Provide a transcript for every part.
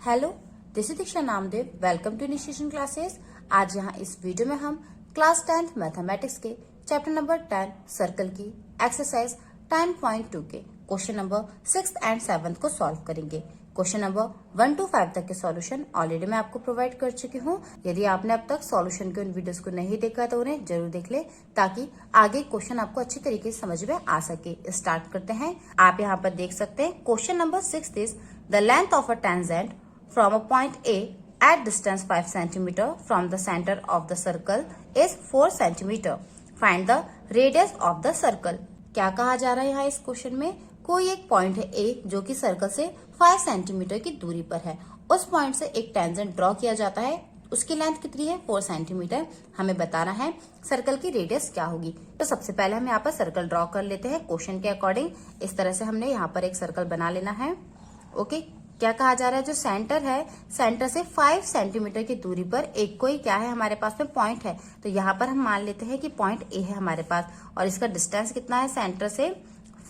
Hello, this is Diksha Namdev. Welcome to initiation classes. आज यहाँ इस वीडियो में हम क्लास 10th मैथमेटिक्स के चैप्टर नंबर 10 सर्कल की एक्सरसाइज 10.2 के क्वेश्चन नंबर 6 एंड 7 को सॉल्व करेंगे। क्वेश्चन नंबर 1 to 5 तक के सॉल्यूशन ऑलरेडी मैं आपको प्रोवाइड कर चुकी हूँ। यदि आपने अब तक सॉल्यूशन के उन वीडियोस को नहीं देखा तो उन्हें जरूर देख ले, ताकि आगे क्वेश्चन आपको अच्छी तरीके से समझ में आ सके। स्टार्ट करते हैं। आप यहाँ पर देख सकते हैं question number 6 is the length of a tangent from a point A at distance 5 cm from the center of the circle is 4 cm. Find the radius of the circle. क्या कहा जा रहा है यहाँ इस क्वेश्चन में? कोई एक पॉइंट है A जो कि सर्कल से 5 सेंटीमीटर की दूरी पर है। उस पॉइंट से एक टेंजेंट ड्रॉ किया जाता है। उसकी लेंथ कितनी है? 4 सेंटीमीटर। हमें बताना है सर्कल की रेडियस क्या होगी। तो सबसे पहले हम यहाँ पर सर्कल ड्रॉ कर लेते हैं क्वेश्चन के अकॉर्डिंग। इस तरह से हमने यहाँ पर एक सर्कल बना लेना है। ओके, क्या कहा जा रहा है? जो सेंटर है, सेंटर से 5 सेंटीमीटर की दूरी पर एक कोई क्या है हमारे पास में पॉइंट है। तो यहाँ पर हम मान लेते हैं कि पॉइंट ए है हमारे पास, और इसका डिस्टेंस कितना है सेंटर से?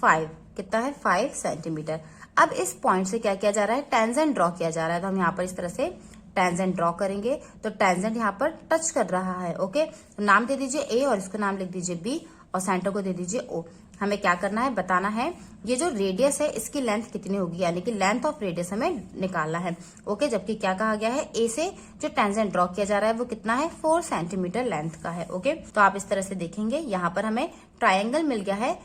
5। कितना है? 5 सेंटीमीटर। अब इस पॉइंट से क्या किया जा रहा है? टेंजेंट ड्रॉ किया जा रहा है। तो हम यहाँ पर इस तरह से टेंजेंट ड्रॉ करेंगे। तो टेंजेंट यहाँ पर टच कर रहा है। ओके, नाम दे दीजिए ए और इसको नाम लिख दीजिए बी और सेंटर को दे दीजिए ओ। हमें क्या करना है? बताना है ये जो रेडियस है इसकी लेंथ कितनी होगी, यानी कि लेंथ ऑफ रेडियस हमें निकालना है। ओके, जबकि क्या कहा गया है? ए से जो टेंजेंट ड्रॉ किया जा रहा है वो कितना है? 4 सेंटीमीटर लेंथ का है। ओके, तो आप इस तरह से देखेंगे यहाँ पर हमें ट्राइंगल मिल गया है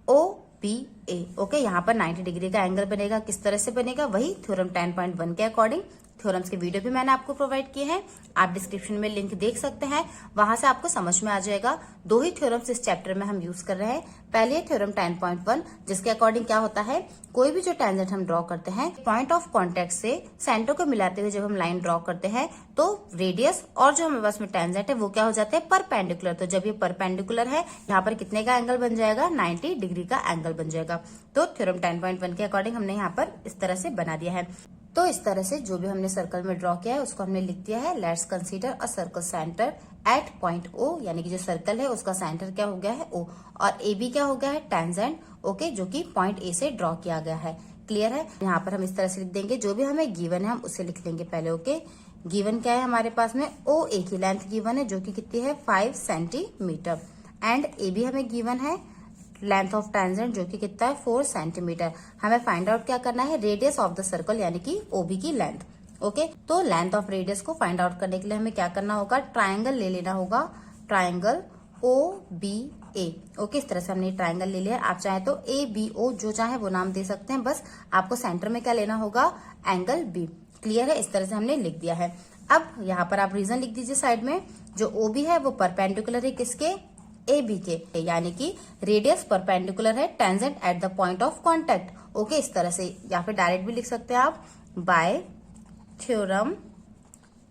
OBA। ओके, यहाँ पर 90 डिग्री का एंगल बनेगा। किस तरह से बनेगा? वही थ्योरम 10.1 के अकॉर्डिंग। थ्योरम्स के वीडियो भी मैंने आपको प्रोवाइड किए हैं, आप डिस्क्रिप्शन में लिंक देख सकते हैं, वहां से आपको समझ में आ जाएगा। 2 ही थ्योरम्स इस चैप्टर में हम यूज कर रहे हैं। पहले है थ्योरम 10.1, जिसके अकॉर्डिंग क्या होता है? कोई भी जो टेंजेंट हम ड्रॉ करते हैं, पॉइंट ऑफ कॉन्टेक्ट से सेंटर को मिलाते हुए जब हम लाइन ड्रॉ करते हैं तो रेडियस और जो हमारे पास में टेंजेंट है वो क्या हो जाते हैं? परपेंडिकुलर। तो जब ये परपेंडिकुलर है, यहाँ पर कितने का एंगल बन जाएगा? 90 डिग्री का एंगल बन जाएगा। तो थ्योरम 10.1 के अकॉर्डिंग हमने यहाँ पर इस तरह से बना दिया है। तो इस तरह से जो भी हमने सर्कल में ड्रॉ किया है उसको हमने लिख दिया है। Let's consider a circle centre at point O, यानी कि जो सर्कल है उसका सेंटर क्या हो गया है? O, और AB क्या हो गया है? टेंजेंट। ओके, जो कि पॉइंट A से ड्रॉ किया गया है। क्लियर है? यहाँ पर हम इस तरह से लिख देंगे, जो भी हमें गिवन है हम उसे लिख लेंगे पहले। ओके, गिवन क्या है हमारे पास में? OA की लेंथ गिवन है जो कि कितनी है? 5 सेंटीमीटर। एंड AB हमें गिवन है लेंथ ऑफ टेंजेंट जो कि कितना है? 4 सेंटीमीटर। हमें फाइंड आउट क्या करना है? रेडियस ऑफ द सर्कल, यानी कि ओबी की लेंथ। ओके, तो लेंथ ऑफ रेडियस को फाइंड आउट करने के लिए हमें क्या करना होगा? ट्राइंगल ले लेना होगा, ट्राइंगल OBA। ओके, इस तरह से हमने ट्राइंगल ले लिया। आप चाहे तो ABO जो चाहे वो नाम दे सकते हैं, बस आपको सेंटर में क्या लेना होगा? Angle B। क्लियर है? इस तरह से हमने लिख दिया है। अब यहाँ पर आप रीजन लिख दीजिए साइड में। जो OB है वो परपेंडिकुलर है किसके? AB के, यानी कि रेडियस परपेंडिकुलर है tangent at the point of contact. Okay, इस तरह से, या फिर डायरेक्ट भी लिख सकते हैं आप, बाय थ्योरम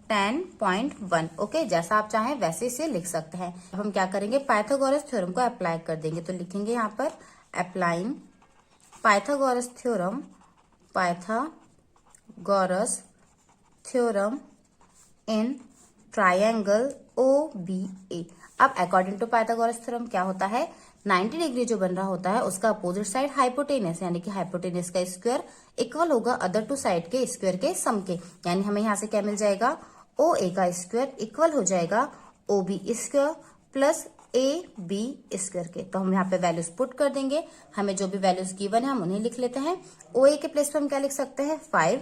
10.1। ओके, जैसा आप चाहें वैसे इसे लिख सकते हैं। अब हम क्या करेंगे? पाइथागोरस थ्योरम को अप्लाई कर देंगे। तो लिखेंगे यहाँ पर applying Pythagoras theorem, Pythagoras theorem in triangle OBA। अब अकॉर्डिंग टू पाइथागोरस थ्योरम क्या होता है? 90 डिग्री जो बन रहा होता है उसका अपोजिट साइड हाइपोटेनस, यानी कि हाइपोटेनस का स्क्वायर इक्वल होगा अदर टू साइड के स्क्वायर के सम के। यानी हमें यहाँ से क्या मिल जाएगा? OA का स्क्वायर इक्वल हो जाएगा OB square plus AB square के। तो हम यहाँ पे वैल्यूज पुट कर देंगे। हमें जो भी वैल्यूज गिवन है हम उन्हें लिख लेते हैं। OA के प्लेस पे हम क्या लिख सकते हैं? 5,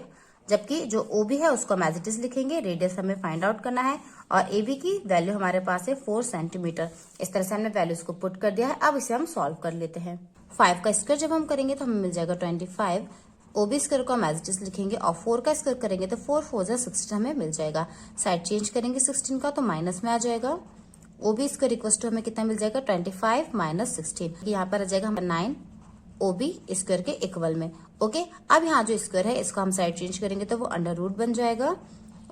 जबकि जो OB है उसको हम एज इट इज लिखेंगे। रेडियस हमें फाइंड आउट करना है और AB की वैल्यू हमारे पास है 4 सेंटीमीटर। इस तरह से हमने वैल्यूज को पुट कर दिया है। अब इसे हम सॉल्व कर लेते हैं। 5 का स्क्वायर जब हम करेंगे तो हमें मिल जाएगा 25। OB स्क्वायर को हम एज इट इज लिखेंगे और 4 का स्क्वायर करेंगे तो 4 4 जा 16 हमें मिल जाएगा। साइड चेंज करेंगे 16 का तो माइनस में आ जाएगा। OB स्क्वायर इक्वल टू हमें कितना मिल जाएगा? 25 माइनस 16। यहाँ पर आ जाएगा 9 OB स्क्वायर के इक्वल में। ओके, अब यहाँ जो स्क्वायर है इसको हम साइड चेंज करेंगे तो वो अंडर रूट बन जाएगा।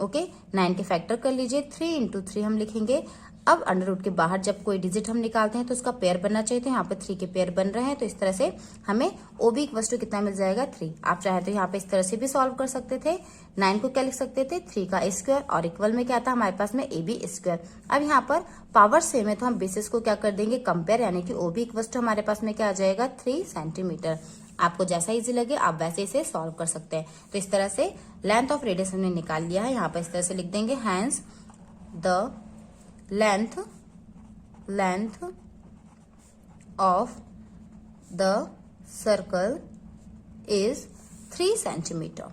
ओके, 9 के फैक्टर कर लीजिए, 3 इंटू 3 हम लिखेंगे। अब अंडर रूट के बाहर जब कोई डिजिट हम निकालते हैं तो उसका पेयर बनना चाहिए। तो यहाँ पे 3 के पेयर बन रहे हैं, तो इस तरह से हमें OB इक्वल टू कितना मिल जाएगा? 3। आप चाहे तो यहाँ पे इस तरह से भी सॉल्व कर सकते थे। 9 को क्या लिख सकते थे? 3 का स्क्वायर और इक्वल में क्या था हमारे पास में? AB square. अब यहाँ पर पावर सेम है तो हम बेसिस को क्या कर देंगे? कंपेयर, यानी कि OB इक्वल टू हमारे पास में क्या आ जाएगा? 3 सेंटीमीटर। आपको जैसा इजी लगे आप वैसे इसे सॉल्व कर सकते हैं। तो इस तरह से लेंथ ऑफ रेडियस हमने निकाल लिया है। यहाँ पर इस तरह से लिख देंगे, hence the length of the circle is 3 centimetre.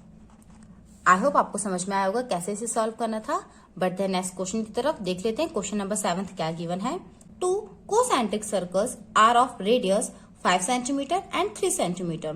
I hope आपको समझ में आया होगा कैसे इसे सॉल्व करना था। बढ़ते हैं नेक्स्ट क्वेश्चन की तरफ, देख लेते हैं क्वेश्चन नंबर 7 क्या गिवन है। 2 concentric circles are of radius 5 centimeter and 3 centimeter.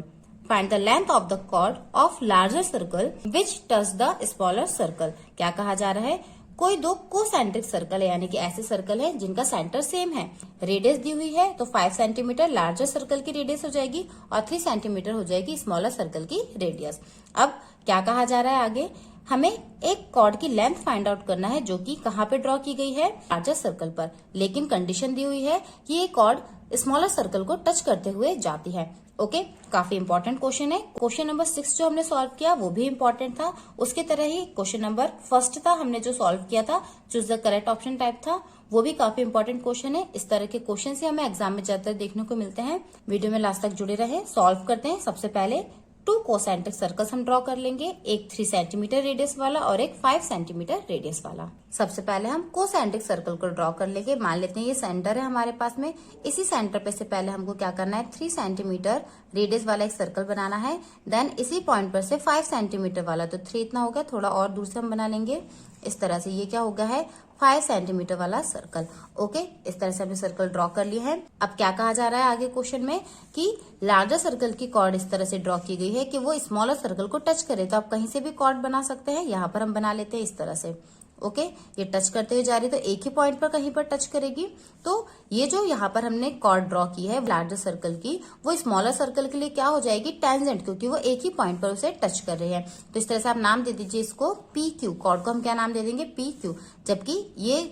Find the length of the chord of larger circle which touch the smaller circle. क्या कहा जा रहा है, कोई 2 कोसेंट्रिक सर्कल है, यानी कि ऐसे सर्कल है जिनका सेंटर सेम है, रेडियस दी हुई है तो 5 सेंटीमीटर लार्जर सर्कल की रेडियस हो जाएगी और 3 सेंटीमीटर हो जाएगी स्मॉलर सर्कल की रेडियस। अब क्या कहा जा रहा है आगे, हमें एक कॉर्ड की लेंथ फाइंड आउट करना है जो कि कहाँ पे ड्रॉ की गई है, लार्जर सर्कल पर, लेकिन कंडीशन दी हुई है कि ये कॉर्ड स्मॉलर सर्कल को टच करते हुए जाती है। ओके, काफी इंपॉर्टेंट क्वेश्चन है। क्वेश्चन नंबर 6 जो हमने सॉल्व किया वो भी इंपॉर्टेंट था, उसके तरह ही क्वेश्चन नंबर 1 था हमने जो सॉल्व किया था, choose the correct option type था, वो भी काफी इंपॉर्टेंट क्वेश्चन है। इस तरह के क्वेश्चन से हमें एग्जाम में ज्यादातर देखने को मिलते हैं। वीडियो में लास्ट तक जुड़े रहे, सॉल्व करते हैं। सबसे पहले 2 कोसेंट्रिक सर्कल्स हम ड्रॉ कर लेंगे, एक 3 सेंटीमीटर रेडियस वाला और एक 5 सेंटीमीटर रेडियस वाला। सबसे पहले हम कोसेंट्रिक सर्कल को ड्रॉ कर लेंगे। मान लेते हैं ये सेंटर है हमारे पास में, इसी सेंटर पे से पहले हमको क्या करना है, 3 सेंटीमीटर रेडियस वाला एक सर्कल बनाना है। देन इसी पॉइंट पर से 5 सेंटीमीटर वाला, तो 3 इतना हो गया, थोड़ा और दूर से हम बना लेंगे। इस तरह से ये क्या हो गया है, 5 सेंटीमीटर वाला सर्कल। ओके, इस तरह से हमने सर्कल ड्रॉ कर लिया है। अब क्या कहा जा रहा है आगे क्वेश्चन में कि लार्जर सर्कल की कॉर्ड इस तरह से ड्रॉ की गई है कि वो स्मॉलर सर्कल को टच करे। तो आप कहीं से भी कॉर्ड बना सकते हैं, यहाँ पर हम बना लेते हैं इस तरह से। ओके, ये टच करते हुए जा रही है तो एक ही पॉइंट पर कहीं पर टच करेगी। तो ये जो यहाँ पर हमने कॉर्ड ड्रॉ की है लार्जर सर्कल की, वो स्मॉलर सर्कल के लिए क्या हो जाएगी, टेंजेंट, क्योंकि वो एक ही पॉइंट पर उसे टच कर रही है। तो इस तरह से आप नाम दे दीजिए इसको PQ, कॉर्ड को हम क्या नाम दे देंगे, PQ। जबकि ये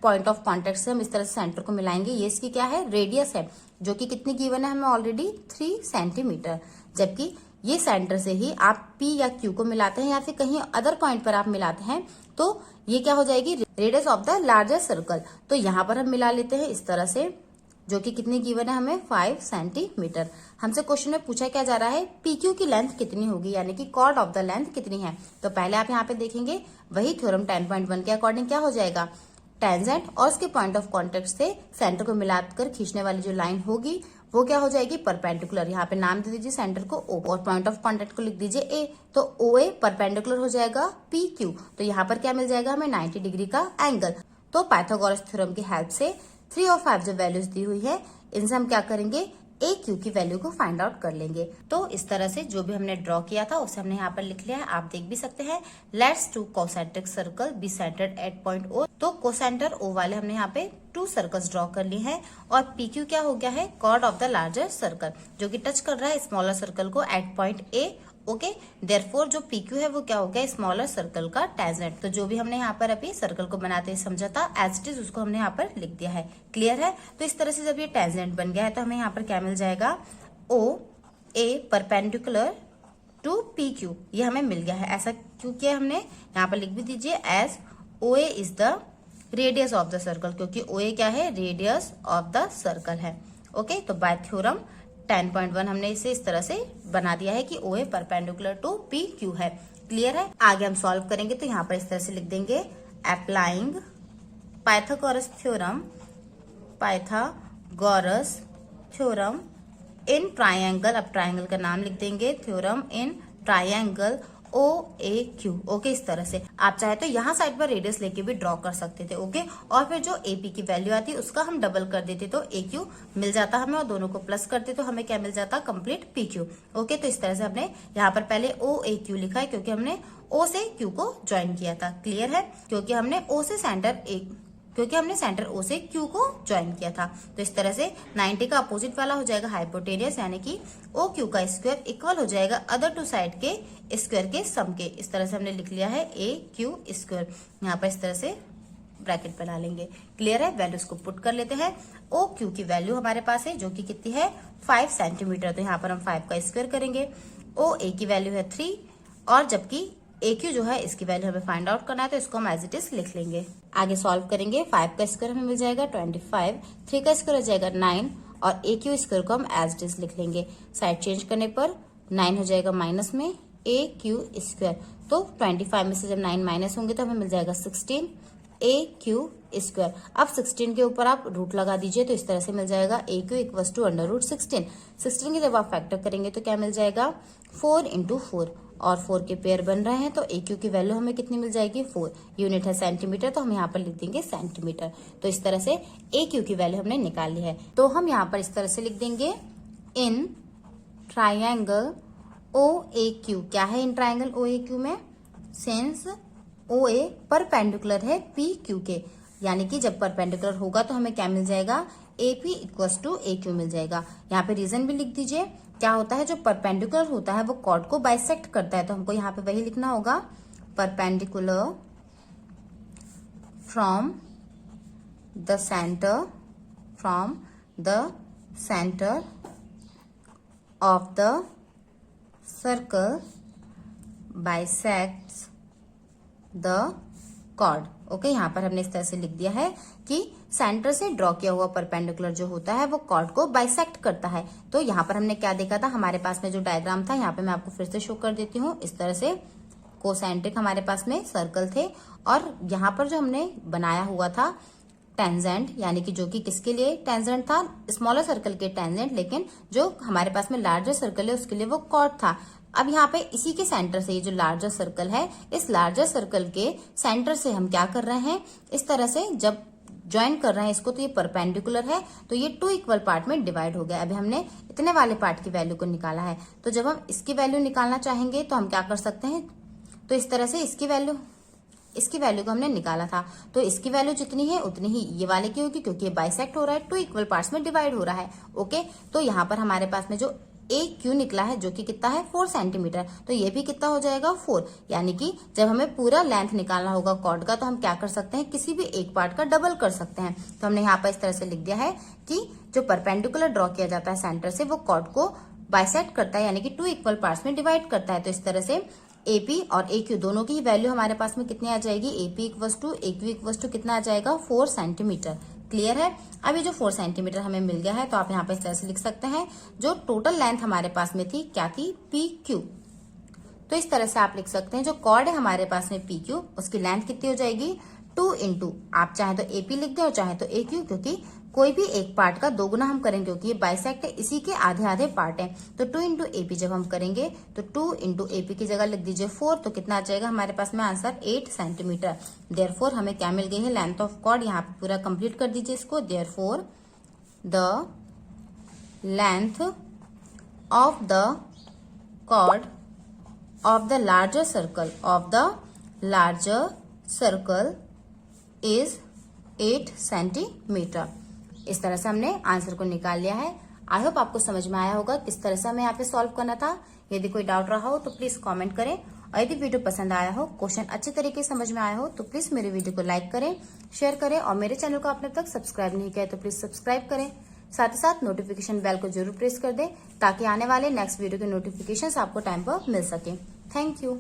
पॉइंट ऑफ कॉन्टेक्ट से हम इस तरह से सेंटर को मिलाएंगे, ये इसकी क्या है, रेडियस है, जो कि कितनी गिवन है हमें ऑलरेडी 3 सेंटीमीटर। जबकि ये सेंटर से ही आप P या Q को मिलाते हैं या फिर कहीं अदर पॉइंट पर आप मिलाते हैं तो ये क्या हो जाएगी, radius of the larger circle. तो यहाँ पर हम मिला लेते हैं इस तरह से, जो कि कितनी गिवन है हमें, 5 सेंटीमीटर। हमसे क्वेश्चन में पूछा क्या जा रहा है, PQ की लेंथ कितनी होगी, यानी कि कॉर्ड ऑफ द लेंथ कितनी है। तो पहले आप यहाँ पे देखेंगे वही थ्योरम 10.1 के अकॉर्डिंग क्या हो जाएगा, टेंजेंट और उसके पॉइंट ऑफ कॉन्टेक्ट से सेंटर को मिलाकर खींचने वाली जो लाइन होगी वो क्या हो जाएगी, परपेंडिकुलर। यहाँ पे नाम दे दीजिए सेंटर को O और पॉइंट ऑफ कॉन्टेक्ट को लिख दीजिए A। तो OA परपेंडिकुलर हो जाएगा PQ। तो यहाँ पर क्या मिल जाएगा हमें, 90 डिग्री का एंगल। तो पाइथागोरस थ्योरम की हेल्प से 3 और 5 जो वैल्यूज दी हुई है, इनसे हम क्या करेंगे, AQ की वैल्यू को फाइंड आउट कर लेंगे। तो इस तरह से जो भी हमने ड्रॉ किया था उसे हमने यहाँ पर लिख लिया है, आप देख भी सकते हैं। Let's 2 concentric circle be centred at point O। तो कोसेंटर O वाले हमने यहाँ पे 2 सर्कल्स ड्रॉ कर लिए हैं और PQ क्या हो गया है, chord of the larger circle, जो कि टच कर रहा है स्मॉलर सर्कल को at point A। Okay, therefore जो PQ है वो क्या हो गया, स्मॉलर सर्कल का टेंजेंट। तो जो भी हमने यहाँ पर अभी सर्कल को बनाते समझा था एज इट इज, उसको हमने यहाँ पर लिख दिया है। क्लियर है। तो इस तरह से जब ये टेंजेंट बन गया है तो हमें यहाँ पर क्या मिल जाएगा, OA परपेंडिकुलर टू PQ, ये हमें मिल गया है। ऐसा क्यों किया हमने, यहाँ पर लिख भी दीजिए as OA is the radius of the circle, क्योंकि OA क्या है, रेडियस ऑफ द सर्कल है। ओके, तो बाय थ्योरम 10.1 हमने इसे इस तरह से बना दिया है कि OA परपेंडिकुलर टू PQ है। क्लियर है। आगे हम सॉल्व करेंगे तो यहाँ पर इस तरह से लिख देंगे, applying Pythagoras theorem in triangle. अब ट्राइंगल का नाम लिख देंगे, theorem in triangle OAQ। Okay, इस तरह से आप चाहे तो यहाँ साइड पर रेडियस लेके भी ड्रॉ कर सकते थे। ओके, और फिर जो AP की वैल्यू आती उसका हम डबल कर देते तो AQ मिल जाता हमें, और दोनों को प्लस करते तो हमें क्या मिल जाता, कंप्लीट PQ। ओके, तो इस तरह से हमने यहाँ पर पहले OAQ लिखा है क्योंकि हमने O से Q को ज्वाइन किया था। क्लियर है, क्योंकि हमने सेंटर O से Q को ज्वाइन किया था। तो इस तरह से 90 का अपोजिट वाला हो जाएगा हाइपोटेनियस, यानी कि OQ का स्क्वायर इक्वल हो जाएगा अदर टू साइड के स्क्वायर के सम के। इस तरह से हमने लिख लिया है AQ स्क्वायर। यहाँ पर इस तरह से ब्रैकेट बना लेंगे। क्लियर है। वैल्यूज को पुट कर लेते हैं। OQ की वैल्यू हमारे पास है जो कि कितनी है, 5 सेंटीमीटर। तो यहाँ पर हम 5 का स्क्वायर करेंगे। OA की वैल्यू है 3 और जबकि AQ जो है इसकी वैल्यू हमें फाइंड आउट करना है, तो इसको हम एज इट इज लिख लेंगे। आगे सॉल्व करेंगे। 5 का स्क्वायर हमें मिल जाएगा 25, 3 का स्क्वायर हो जाएगा 9 और ए क्यू स्क्वायर को हम एज इट इज लिख लेंगे। साइड चेंज करने पर 9 हो जाएगा माइनस में ए क्यू स्क्वायर। तो 25 में से जब 9 माइनस होंगे तो हमें मिल जाएगा 16 ए क्यू स्क्वायर। अब 16 के ऊपर आप रूट लगा दीजिए तो इस तरह से मिल जाएगा A Q equals to under root 16। 16 की जब आप फैक्टर करेंगे तो क्या मिल जाएगा 4 इंटू 4 और 4 के पेयर बन रहे हैं तो ए क्यू की वैल्यू हमें कितनी मिल जाएगी 4। यूनिट है सेंटीमीटर तो हम यहाँ पर लिख देंगे सेंटीमीटर। तो इस तरह से ए क्यू की वैल्यू हमने निकाल ली है। तो हम यहाँ पर इस तरह से लिख देंगे इन ट्राइंगल ओ ए क्यू। क्या है in triangle O A Q में, सिंस ओ ए परपेंडिकुलर है पी क्यू के, यानी कि जब परपेंडिकुलर होगा तो हमें क्या मिल जाएगा A P equals to A Q मिल जाएगा। यहाँ पे रीजन भी लिख दीजिए। क्या होता है जो परपेंडिकुलर होता है वो कॉर्ड को बाइसेक्ट करता है, तो हमको यहाँ पे वही लिखना होगा perpendicular from the centre of the circle bisects the chord. Okay, यहाँ पर हमने इस तरह से लिख दिया है कि सेंटर से ड्रॉ किया हुआ परपेंडिकुलर जो होता है वो कॉर्ड को बाइसेक्ट करता है। तो यहाँ पर हमने क्या देखा था, हमारे पास में जो डायग्राम था यहाँ पे मैं आपको फिर से शो कर देती हूँ। इस तरह से कोसेंट्रिक हमारे पास में सर्कल थे और यहाँ पर जो हमने बनाया हुआ था टेंजेंट, यानी कि जो कि किसके लिए टेंजेंट था, स्मॉलर सर्कल के टेंजेंट, लेकिन जो हमारे पास में लार्जर सर्कल है उसके लिए वो कॉर्ड था। अब यहाँ पे इसी के सेंटर से ये जो लार्जर सर्कल है, इस लार्जर सर्कल के सेंटर से हम क्या कर रहे हैं, इस तरह से जब ज्वाइन कर रहे हैं इसको तो ये परपेंडिकुलर है तो ये 2 इक्वल पार्ट में डिवाइड हो गया। अभी हमने इतने वाले पार्ट की वैल्यू को निकाला है, तो जब हम इसकी वैल्यू निकालना चाहेंगे तो हम क्या कर सकते हैं, तो इस तरह से इसकी वैल्यू को हमने निकाला था तो इसकी वैल्यू जितनी है उतनी ही ये वाले की होगी, क्योंकि ये बाइसेक्ट हो रहा है, 2 इक्वल पार्ट्स में डिवाइड हो रहा है। ओके, तो यहाँ पर हमारे पास में जो ए क्यू निकला है जो कि कितना है 4 सेंटीमीटर, तो ये भी कितना हो जाएगा 4। यानी कि जब हमें पूरा लेंथ निकालना होगा कॉर्ड का तो हम क्या कर सकते हैं, किसी भी एक पार्ट का डबल कर सकते हैं। तो हमने यहाँ पर इस तरह से लिख दिया है कि जो परपेंडिकुलर ड्रॉ किया जाता है सेंटर से वो कॉर्ड को बाइसेक्ट करता है, यानी कि 2 इक्वल पार्ट्स में डिवाइड करता है। तो इस तरह से एपी और ए क्यू दोनों की वैल्यू हमारे पास में कितनी आ जाएगी, AP equals to A Q equals to कितना आ जाएगा 4 सेंटीमीटर। क्लियर है। अब ये जो 4 सेंटीमीटर हमें मिल गया है तो आप यहाँ पे इस तरह से लिख सकते हैं जो टोटल लेंथ हमारे पास में थी क्या थी, पी क्यू। तो इस तरह से आप लिख सकते हैं जो कॉर्ड है हमारे पास में पी क्यू उसकी लेंथ कितनी हो जाएगी 2 इंटू, आप चाहे तो एपी लिख दें और चाहे तो ए क्यू, क्योंकि कोई भी एक पार्ट का 2 गुना हम करेंगे क्योंकि ये बाइसेक्ट है, इसी के आधे आधे पार्ट है। तो 2 इंटू एपी जब हम करेंगे तो 2 इंटू एपी की जगह लिख दीजिए 4, तो कितना आ जाएगा हमारे पास में आंसर 8 सेंटीमीटर। देयरफॉर हमें क्या मिल गई है, लेंथ ऑफ कॉर्ड। यहाँ पे पूरा कंप्लीट कर दीजिए इसको। Therefore the length of the chord of the larger circle is 8 centimetre. इस तरह से हमने आंसर को निकाल लिया है। आई होप आपको समझ में आया होगा किस तरह से हमें यहाँ पे सॉल्व करना था। यदि कोई डाउट रहा हो तो प्लीज कमेंट करें, और यदि वीडियो पसंद आया हो, क्वेश्चन अच्छे तरीके से समझ में आया हो तो प्लीज मेरे वीडियो को लाइक करें, शेयर करें, और मेरे चैनल को आपने अब तक सब्सक्राइब नहीं किया है तो प्लीज सब्सक्राइब करें। साथ ही साथ नोटिफिकेशन बेल को जरूर प्रेस कर दें ताकि आने वाले नेक्स्ट वीडियो के नोटिफिकेशन आपको टाइम पर मिल सके। Thank you.